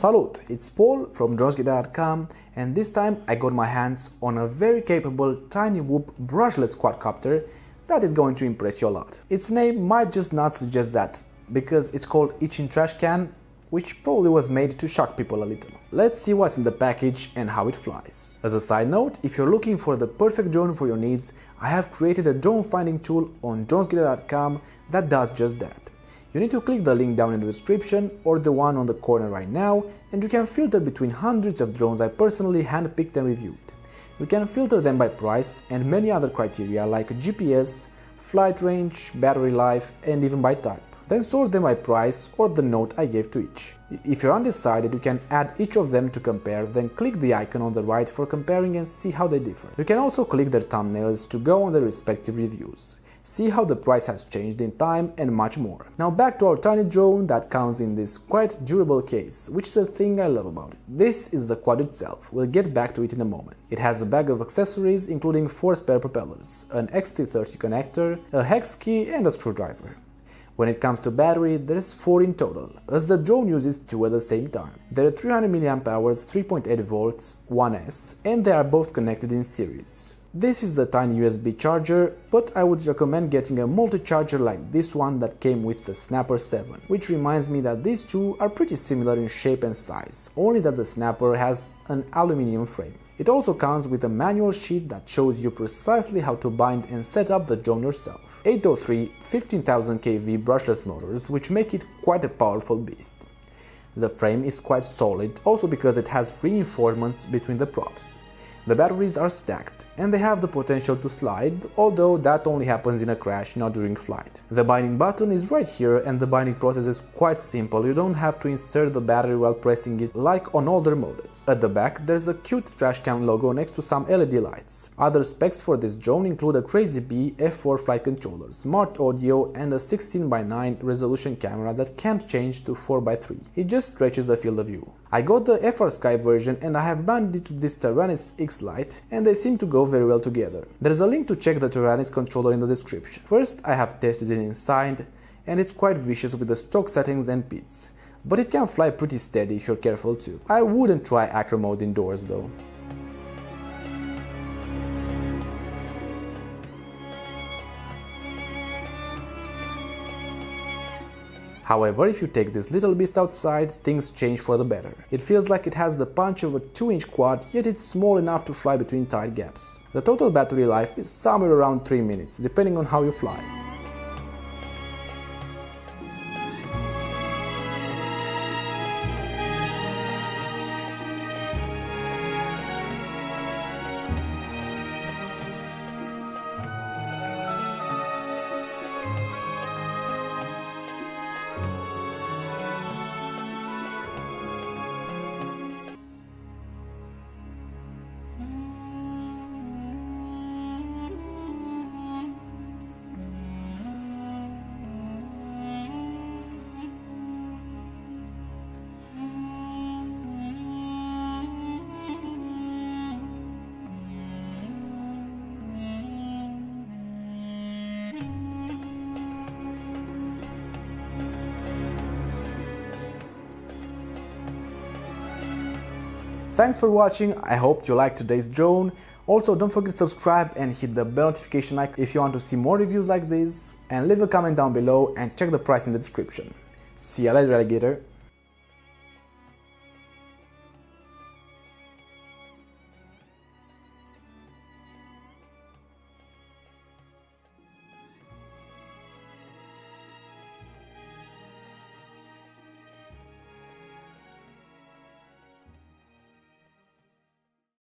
Salut, it's Paul from dronesgear.com, and this time I got my hands on a very capable tinywhoop brushless quadcopter that is going to impress you a lot. Its name might just not suggest that, because it's called Eachine TRASHCAN, which probably was made to shock people a little. Let's see what's in the package and how it flies. As a side note, if you're looking for the perfect drone for your needs, I have created a drone finding tool on dronesgear.com that does just that. You need to click the link down in the description or the one on the corner right now, and you can filter between hundreds of drones I personally handpicked and reviewed. You can filter them by price and many other criteria like GPS, flight range, battery life, and even by type. Then sort them by price or the note I gave to each. If you're undecided, you can add each of them to compare, then click the icon on the right for comparing and see how they differ. You can also click their thumbnails to go on their respective reviews, see how the price has changed in time, and much more. Now back to our tiny drone that comes in this quite durable case, which is the thing I love about it. This is the quad itself, we'll get back to it in a moment. It has a bag of accessories including 4 spare propellers, an XT30 connector, a hex key and a screwdriver. When it comes to battery, there's 4 in total, as the drone uses 2 at the same time. There are 300 mAh, 3.8 volts, 1S, and they are both connected in series. This is the tiny USB charger, but I would recommend getting a multi-charger like this one that came with the Snapper 7, which reminds me that these two are pretty similar in shape and size, only that the Snapper has an aluminium frame. It also comes with a manual sheet that shows you precisely how to bind and set up the drone yourself. 803 15,000 kV brushless motors, which make it quite a powerful beast. The frame is quite solid, also because it has reinforcements between the props. The batteries are stacked, and they have the potential to slide, although that only happens in a crash, not during flight. The binding button is right here, and the binding process is quite simple. You don't have to insert the battery while pressing it like on older models. At the back there's a cute TRASHCAN logo next to some LED lights. Other specs for this drone include a Crazy Bee F4 flight controller, smart audio, and a 16:9 resolution camera that can't change to 4:3. It just stretches the field of view. I got the FR Sky version and I have banded it to this Taranis X Lite, and they seem to go very well together. There's a link to check the Taranis controller in the description. First, I have tested it inside, and it's quite vicious with the stock settings and pits, but it can fly pretty steady if you're careful too. I wouldn't try acro mode indoors though. However, if you take this little beast outside, things change for the better. It feels like it has the punch of a 2-inch quad, yet it's small enough to fly between tight gaps. The total battery life is somewhere around 3 minutes, depending on how you fly. Thanks for watching, I hope you liked today's drone. Also, don't forget to subscribe and hit the bell notification icon if you want to see more reviews like this, and leave a comment down below and check the price in the description. See you later, alligator!